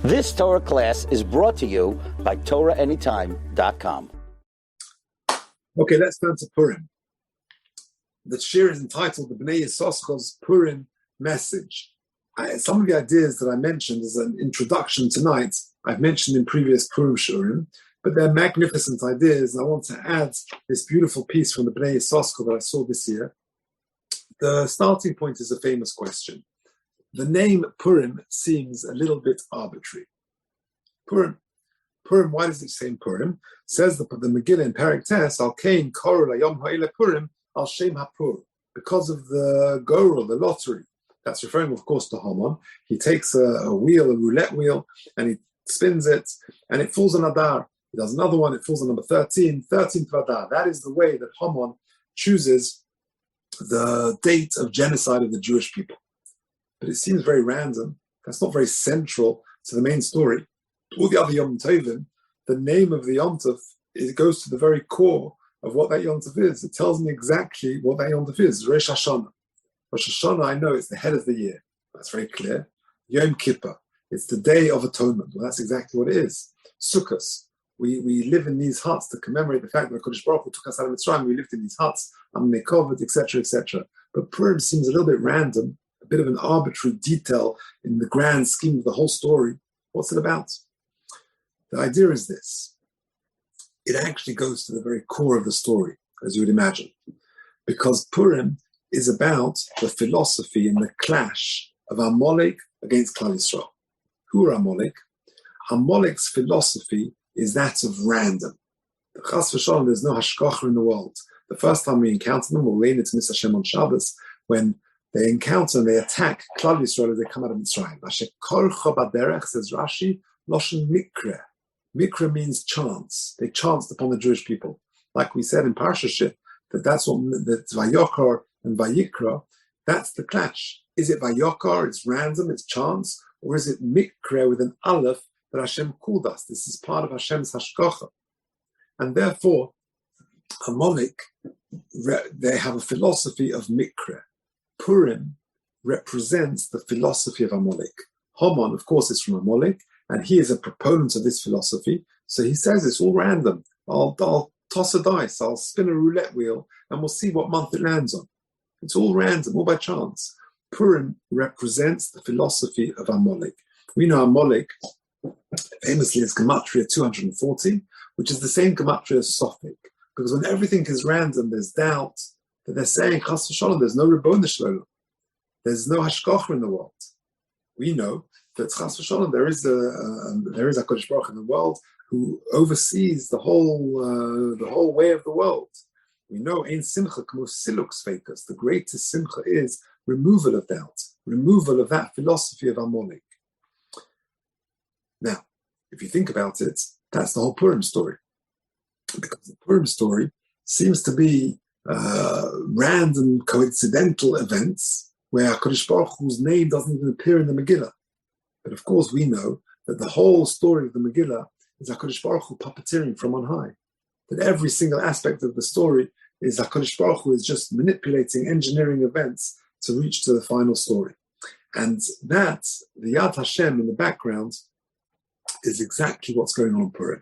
This Torah class is brought to you by TorahAnytime.com. Okay, let's turn to Purim. The shir is entitled the Bnei Yissascher's Purim Message. Some of the ideas that I mentioned as an introduction tonight, I've mentioned in previous Purim shurim, but they're magnificent ideas, and I want to add this beautiful piece from the Bnei Yissascher that I saw this year. The starting point is a famous question. The name Purim seems a little bit arbitrary. Purim, why does it say Purim? Says the Megillah in Perek Tes, Al Kain Korul Hayom Ha'ile Purim Al Shem HaPur. Because of the gorel, the lottery. That's referring, of course, to Haman. He takes a wheel, a roulette wheel, and he spins it, and it falls on Adar. He does another one, it falls on number 13, 13th Adar. That is the way that Haman chooses the date of genocide of the Jewish people. But it seems very random. That's not very central to the main story. All the other Yom Tovim, the name of the Yom Tov, it goes to the very core of what that Yom Tov is. It tells me exactly what that Yom Tov is. Rosh Hashanah. Rosh Hashanah, I know it's the head of the year. That's very clear. Yom Kippur, it's the Day of Atonement. Well, that's exactly what it is. Sukkot, we live in these huts to commemorate the fact that HaKadosh Baruch Hu took us out of Mitzrayim. We lived in these huts, Mekovot, etc., etc. But Purim seems a little bit random, a bit of an arbitrary detail in the grand scheme of the whole story. What's it about? The idea is this. It actually goes to the very core of the story, as you would imagine, because Purim is about the philosophy and the clash of Amalek against Klal Yisrael. Who are Amalek? Amalek's philosophy is that of random. Chas v'shalom, there's no hashgacha in the world. The first time we encounter them, we'll learn it to Yissascher on Shabbos, when they encounter and they attack Klal Yisrael as they come out of Mitzrayim. Asher korcha baderech, says Rashi, loshen mikre. Mikra means chance. They chanced upon the Jewish people. Like we said in Parshashit, that's what that's Vayokar and Vayikra, that's the clash. Is it Vayokar, it's random, it's chance, or is it Mikra with an Aleph that Hashem called us? This is part of Hashem's Hashgacha. And therefore, Amalek, they have a philosophy of Mikra. Purim represents the philosophy of Amalek. Haman, of course, is from Amalek, and he is a proponent of this philosophy. So he says it's all random. I'll toss a dice, I'll spin a roulette wheel, and we'll see what month it lands on. It's all random, all by chance. Purim represents the philosophy of Amalek. We know Amalek famously is Gematria 240, which is the same Gematria as Sophic. Because when everything is random, there's doubt, that they're saying, Chas v'shalom, there's no Ribbon Shalom. There's no Hashgacha in the world. We know that Chas v'shalom, there is a HaKadosh Baruch in the world who oversees the whole way of the world. We know Ein Simcha K'mo Siluk Sveikas. The greatest Simcha is removal of doubt, removal of that philosophy of Amalek. Now, if you think about it, that's the whole Purim story. Because the Purim story seems to be random, coincidental events where HaKadosh Baruch Hu's name doesn't even appear in the Megillah. But of course, we know that the whole story of the Megillah is HaKadosh Baruch Hu puppeteering from on high. That every single aspect of the story is HaKadosh Baruch Hu is just manipulating, engineering events to reach to the final story. And that, the Yad Hashem in the background, is exactly what's going on in Purim.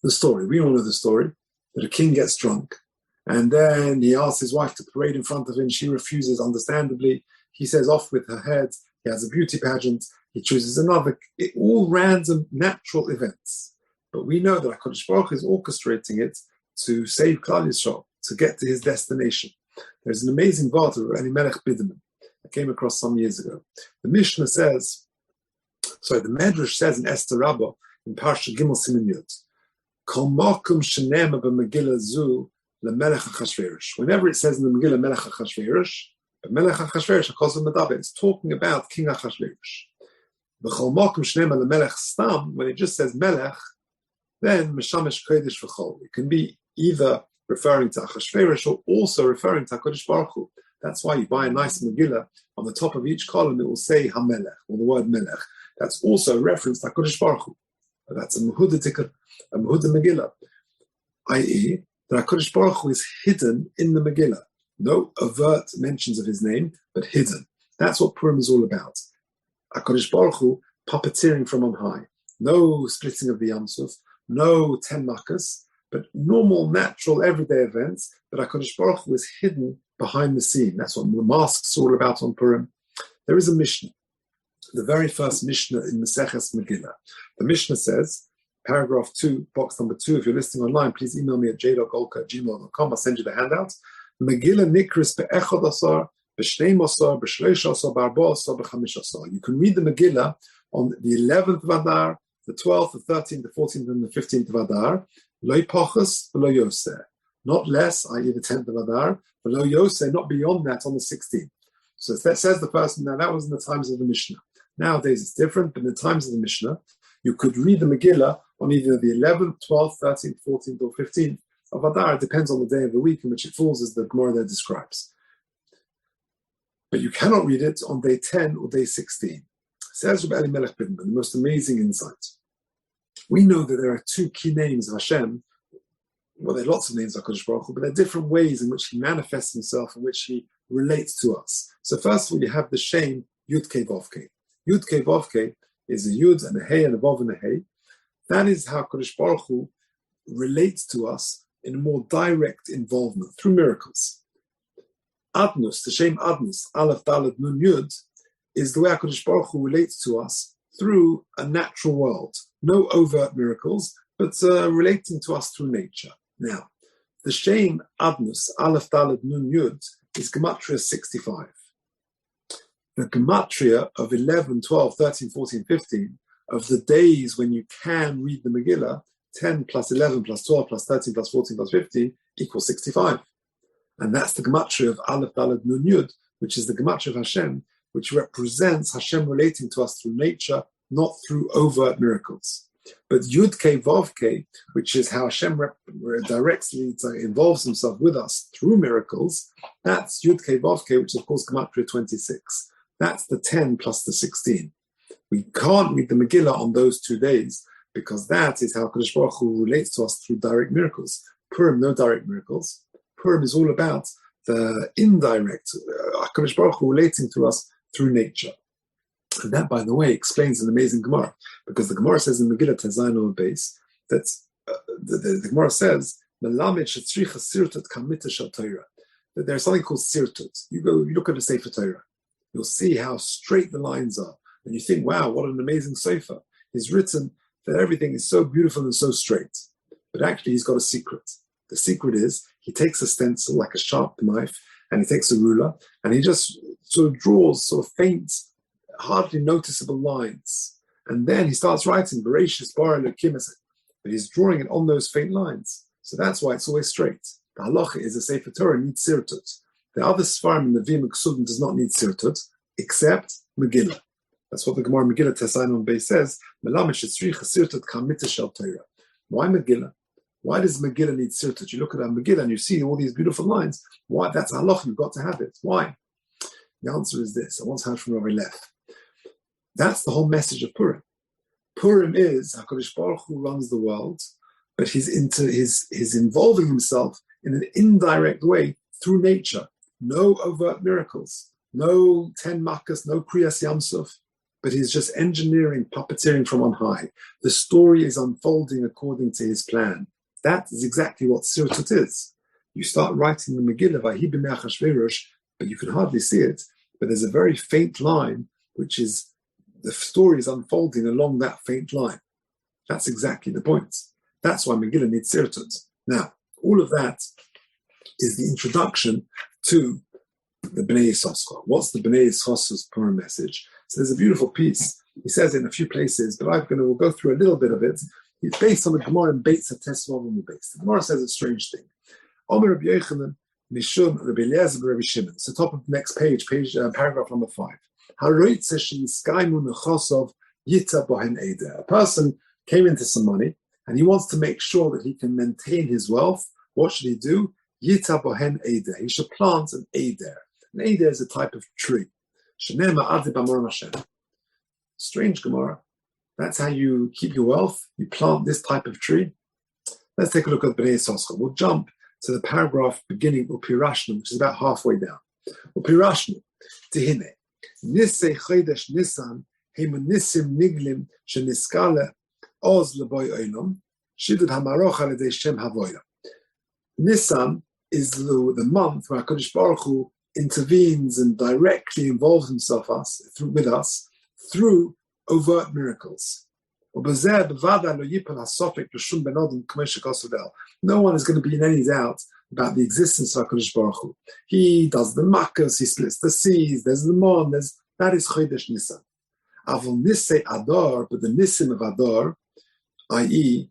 The story, we all know the story, that a king gets drunk, and then he asks his wife to parade in front of him. She refuses, understandably. He says, off with her head. He has a beauty pageant. He chooses another. All random, natural events. But we know that HaKadosh Baruch Hu is orchestrating it to save Klal Yisrael, to get to his destination. There's an amazing vart of Elimelech Bidman I came across some years ago. The Mishnah says, the Medrash says in Esther Rabbah, in Parsha Gimel Siman Yud, Kol makom shenema b'Megillah zu lemelech HaChashverosh. Whenever it says in the Megillah Melech HaChashverosh, Melech HaChashverosh, HaKosov Medaber, it's talking about King HaChashverosh. V'chol makom shenema lemelech stam, when it just says Melech, then Meshamesh Kodesh V'chol. It can be either referring to Achashverosh or also referring to HaKadosh Baruch Hu. That's why you buy a nice Megillah, on the top of each column it will say HaMelech, or the word Melech. That's also a reference to HaKadosh Baruch Hu. That's a Mehuda Megillah, i.e., that HaKadosh Baruch Hu is hidden in the Megillah. No overt mentions of his name, but hidden. That's what Purim is all about. HaKadosh Baruch Hu puppeteering from on high. No splitting of the Yamsuf, no 10 makas, but normal, natural, everyday events. But HaKadosh Baruch Hu is hidden behind the scene. That's what the masks are all about on Purim. There is a Mishnah, the very first Mishnah in Maseches Megillah. The Mishnah says, paragraph 2, box number 2, if you're listening online, please email me at j.golker@gmail.com. I'll send you the handout. Megillah nikris be'echad asar, b'shneim asar, b'shleish asar, b'arba asar, b'chamish asar. You can read the Megillah on the 11th of Adar, the 12th, the 13th, the 14th, and the 15th of Adar. Lo pachas, v'lo yoseh. Not less, i.e. the 10th of Adar, v'lo yoseh, not beyond that on the 16th. So that says the person, now that was in the times of the Mishnah. Nowadays it's different, but in the times of the Mishnah, you could read the Megillah on either the 11th, 12th, 13th, 14th, or 15th of Adar. It depends on the day of the week in which it falls, as the Gemara there describes. But you cannot read it on day 10 or day 16. Says Rabbi Elimelech Bidman, the most amazing insight. We know that there are two key names of Hashem. Well, there are lots of names of HaKadosh Baruch Hu, but there are different ways in which he manifests himself, in which he relates to us. So first of all, you have the Shem Yud Kei Vav Kei. Yud Kei Vav Kei is a Yud and a Hey and a Vav and a Hey. That is how HaKadosh Baruch Hu relates to us in a more direct involvement through miracles. Adnus, the Shem Adnus, Aleph Dalet Nun Yud, is the way HaKadosh Baruch Hu relates to us through a natural world. No overt miracles, but relating to us through nature. Now, the Shem Adnus, Aleph Dalet Nun Yud, is Gematria 65. The Gematria of 11, 12, 13, 14, 15, of the days when you can read the Megillah, 10 plus 11 plus 12 plus 13 plus 14 plus 15 equals 65. And that's the Gematria of Aleph Dalet Nun Yud, which is the Gematria of Hashem, which represents Hashem relating to us through nature, not through overt miracles. But Yud Kei Vav Kei, which is how Hashem directly involves himself with us through miracles, that's Yud Kei Vav Kei, which is of course Gematria 26. That's the 10 plus the 16. We can't read the Megillah on those 2 days because that is how Kadosh Baruch Hu relates to us through direct miracles. Purim, no direct miracles. Purim is all about the indirect, Kadosh Baruch Hu relating to us through nature. And that, by the way, explains an amazing Gemara, because the Gemara says in Megillah Tezayin on the base that the Gemara says that there's something called sirtut. You look at a Sefer Torah, you'll see how straight the lines are, and you think, wow, what an amazing Sefer. He's written that everything is so beautiful and so straight. But actually, he's got a secret. The secret is he takes a stencil like a sharp knife, and he takes a ruler, and he just sort of draws sort of faint, hardly noticeable lines. And then he starts writing, Bereshis bara Elokim, but he's drawing it on those faint lines. So that's why it's always straight. The halacha is a Sefer Torah needs sirtut. The other Sfarim in the Vim Ksubim does not need sirtut, except Megillah. That's what the Gemara Megillah Tesayin on Bey says. Why Megillah? Why does Megillah need sirtut? You look at our Megillah and you see all these beautiful lines. Why? That's halacha, you've got to have it. Why? The answer is this. I once heard from Rabbi Lef. That's the whole message of Purim. Purim is HaKadosh Baruch Hu runs the world, but he's involving himself in an indirect way through nature. No overt miracles, no 10 makas, no kriyas yamsuf, but he's just engineering, puppeteering from on high. The story is unfolding according to his plan. That is exactly what sirtut is. You start writing the Megillah, Vahi b'mei Achashverosh, but you can hardly see it, but there's a very faint line, which is the story is unfolding along that faint line. That's exactly the point. That's why Megillah needs sirtut. Now, all of that is the introduction to the Bnei Yissascher. What's the Bnei Yissascher's Purim message? So there's a beautiful piece. He says it in a few places, but we'll go through a little bit of it. It's based on the Gemara in Beitz HaTesvav on the base. The Gemara says a strange thing. Omer Rabbi Yochanan, Mishum Rabbi Eliezer Rabbi Shimon. It's the top of the next page, paragraph number 5. A person came into some money and he wants to make sure that he can maintain his wealth. What should he do? Yita bohen eder. He should plant an eder. An eder is a type of tree. Strange Gemara. That's how you keep your wealth. You plant this type of tree. Let's take a look at Bnei Yissascher. We'll jump to the paragraph beginning Upirashnu, which is about halfway down. Upirashnu, Tehine. Nisei Chodesh Nisan Hemunissim niglim sheniskale oz leboy oinom shidud hamaroch alidei shem havoya. Nisan is the month where HaKadosh Baruch Hu intervenes and directly involves himself with us through overt miracles. No one is going to be in any doubt about the existence of HaKadosh Baruch Hu. He does the makkos, he splits the seas, there's the mon, that is Chodesh Nisan. Avol Nisei Adar, but the Nisim of Adar, i.e.,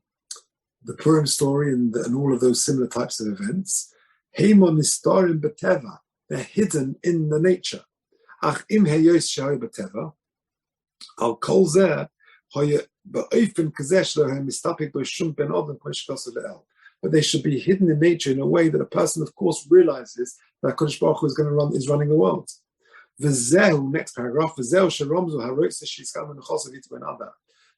the Purim story and all of those similar types of events, Heimon Nistarim B'Teva, they're hidden in the nature. Ach im heyos shehoy b'teva, al kol zeh hoye ba'ofen kazeh shlohem mistapik b'shum ben odom kol shekasu le'el. But they should be hidden in nature in a way that a person, of course, realizes that Kodesh Baruch Hu is running the world. V'zehu, next paragraph, v'zehu sheromzu harotze sheyiskal menuchosav yitben adar.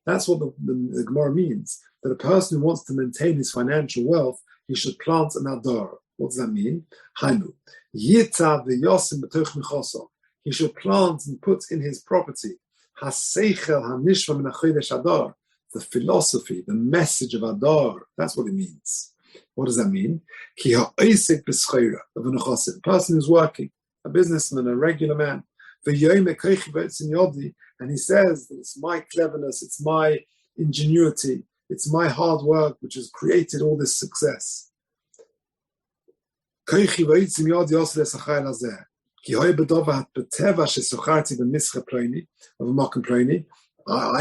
That's what the Gemara means, that a person who wants to maintain his financial wealth, he should plant an adar. What does that mean? Hainu. Yita v'yosim b'toch mechosav. He should plant and put in his property haseichel hanishva min hachodesh adar, the philosophy, the message of Adar. That's what it means. What does that mean? Ki ha'osek b'schoira of a nechosim, a person who's working, a businessman, a regular man. And he says that it's my cleverness, it's my ingenuity, it's my hard work which has created all this success. I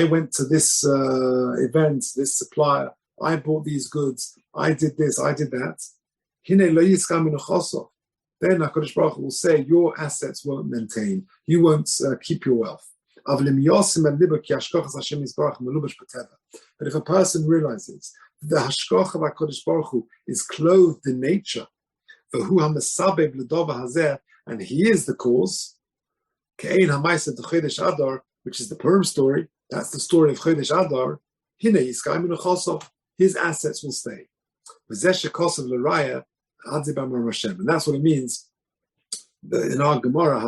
went to this event, this supplier, I bought these goods, I did this, I did that. Then HaKadosh Baruch Hu will say, your assets won't maintain, you won't keep your wealth. But if a person realizes that the hashkoch of HaKadosh Baruch Hu is clothed in nature, and he is the cause, which is the Purim story, that's the story of Chodesh Adar, his assets will stay. And that's what it means in our Gemara,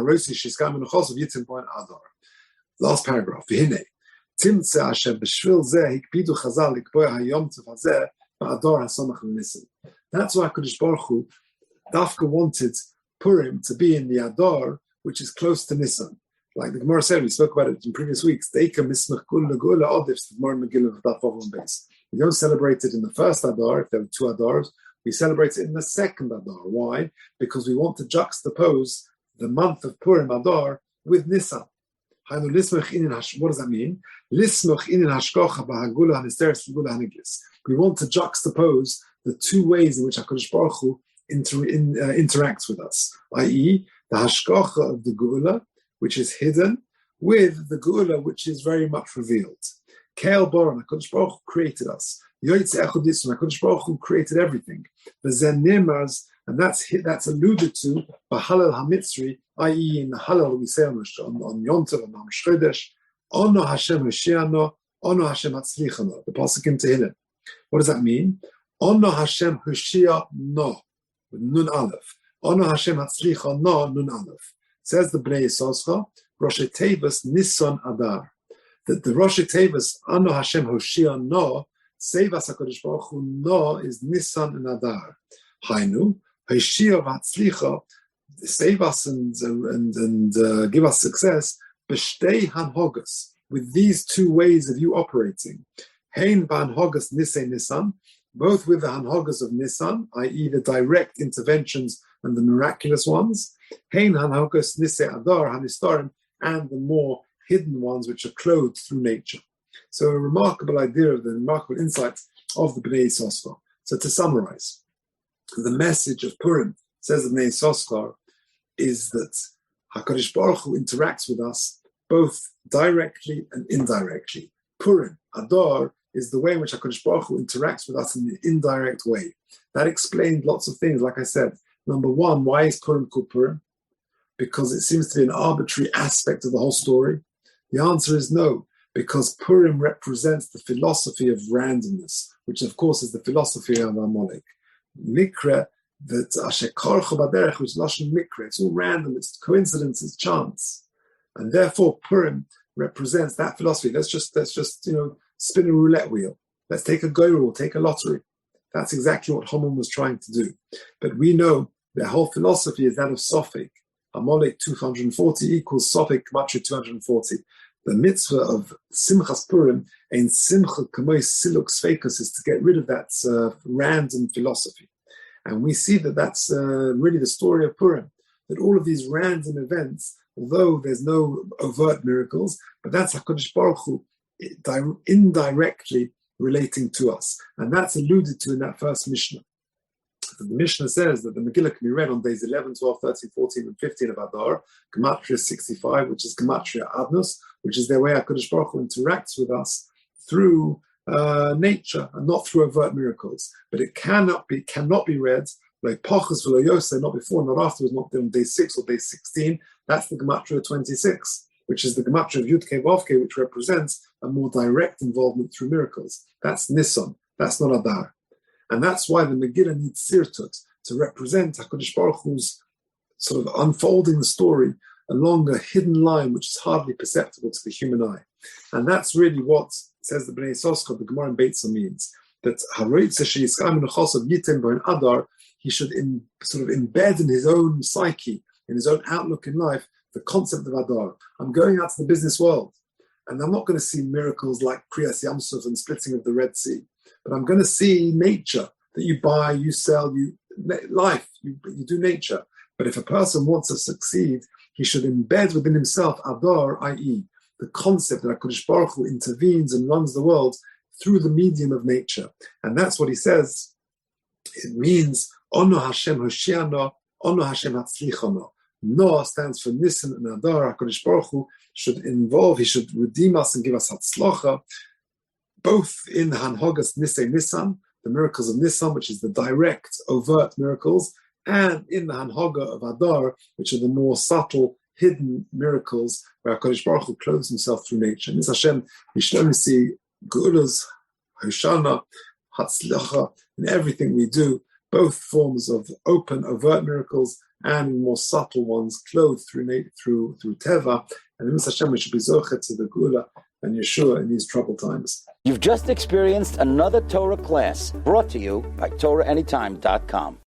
last paragraph. That's why HaKadosh Baruch Hu Dafka wanted Purim to be in the Adar, which is close to Nisan. Like the Gemara said, we spoke about it in previous weeks. We don't celebrate it in the first Adar, if there were two Adars. We celebrate it in the second Adar. Why? Because we want to juxtapose the month of Purim Adar with Nisan. What does that mean? We want to juxtapose the two ways in which HaKadosh Baruch Hu interacts with us, i.e., the hashkocha of the Geula, which is hidden, with the Geula, which is very much revealed. Keil Boron, HaKadosh Baruch Hu created us. Yoytze Echad Yisrael, HaKadosh Baruch Hu created everything. V'zen Nimaz, and that's alluded to by Halal HaMitzri, i.e., in the Halal we say on Yom Tov and on Shchodesh, Ono Hashem Hoshiano, Ono Hashem Hatzlichano, the pasuk in Tehillim. What does that mean? Ono Hashem Hoshia no, Nun Aleph. Ono Hashem Hatzlicha no, Nun Aleph. Says the Bnei Yissascher, Rosh Tevus Nisan Adar. That the Rosh Tevus Ono Hashem Hoshia no, save us HaKadosh Baruch Hu no, is Nisan and Adar. Hainu, Hoshia Hatzlicha, save us and give us success, B'shtei Hanhogas, with these two ways of you operating. Hein B'Hanhogas Nisei Nisan, both with the Hanhogas of Nisan, i.e. the direct interventions and the miraculous ones, Hein Hanhogas Nisei Adar Hanistarim, and the more hidden ones which are clothed through nature. So a remarkable idea of the remarkable insights of the Bnei Yissascher. So to summarize, the message of Purim, says the Bnei Yissascher, is that HaKadosh Baruch Hu interacts with us both directly and indirectly. Purim, Adar, is the way in which HaKadosh Baruch Hu interacts with us in an indirect way. That explained lots of things, like I said. Number one, why is Purim called Purim? Because it seems to be an arbitrary aspect of the whole story. The answer is no, because Purim represents the philosophy of randomness, which of course is the philosophy of Amalek. Mikra, that Asher Korcha Baderech, which is Lashon Mikra, it's all random, it's coincidence, it's chance. And therefore Purim represents that philosophy. Let's just spin a roulette wheel. Let's take a go-roll, take a lottery. That's exactly what Haman was trying to do. But we know the whole philosophy is that of Sofik. Amalek 240 equals Sofik Gematria 240. The mitzvah of Simchas Purim and Simcha Kamoy Siluk Sfeikus is to get rid of that random philosophy. And we see that that's really the story of Purim, that all of these random events, although there's no overt miracles, but that's HaKadosh Baruch Hu indirectly relating to us. And that's alluded to in that first Mishnah. The Mishnah says that the Megillah can be read on days 11, 12, 13, 14, and 15 of Adar, Gematria 65, which is Gematria Adnus, which is their way HaKadosh Baruch Hu interacts with us through nature and not through overt miracles. But it cannot be read like Pachas v'lo Yoseh, not before, not afterwards, not on day 6 or day 16. That's the Gematria 26, which is the Gematria of Yud-Kei Vav-Kei, which represents a more direct involvement through miracles. That's Nisan, that's not Adar. And that's why the Megillah needs Sirtut to represent HaKadosh Baruch Hu's sort of unfolding the story along a hidden line which is hardly perceptible to the human eye. And that's really what, says the Bnei Yissascher, the Gemara in Beitza means, that Adar, he should sort of embed in his own psyche, in his own outlook in life, the concept of Adar. I'm going out to the business world, and I'm not going to see miracles like Kriyas Yamsuf and splitting of the Red Sea, but I'm going to see nature, that you buy, you sell, you do nature. But if a person wants to succeed, he should embed within himself Adar, i.e., the concept that HaKadosh Baruch Hu intervenes and runs the world through the medium of nature. And that's what he says. It means, Ono Hashem Hoshiano, Ono Hashem Hatzlichono. Noah stands for Nisan and Adar. HaKadosh Baruch Hu should he should redeem us and give us Hatzlocha, both in Hanhogas Nisan, the miracles of Nisan, which is the direct, overt miracles, and in the Hanhoga of Adar, which are the more subtle, hidden miracles, where HaKadosh Baruch Hu clothes himself through nature. And Hashem, we should only see Geulas, Hoshana, Hatzlacha, in everything we do, both forms of open, overt miracles and more subtle ones, clothed through Teva. And in Hashem, we should be Zochet to the Geula and Yeshua in these troubled times. You've just experienced another Torah class brought to you by TorahAnytime.com.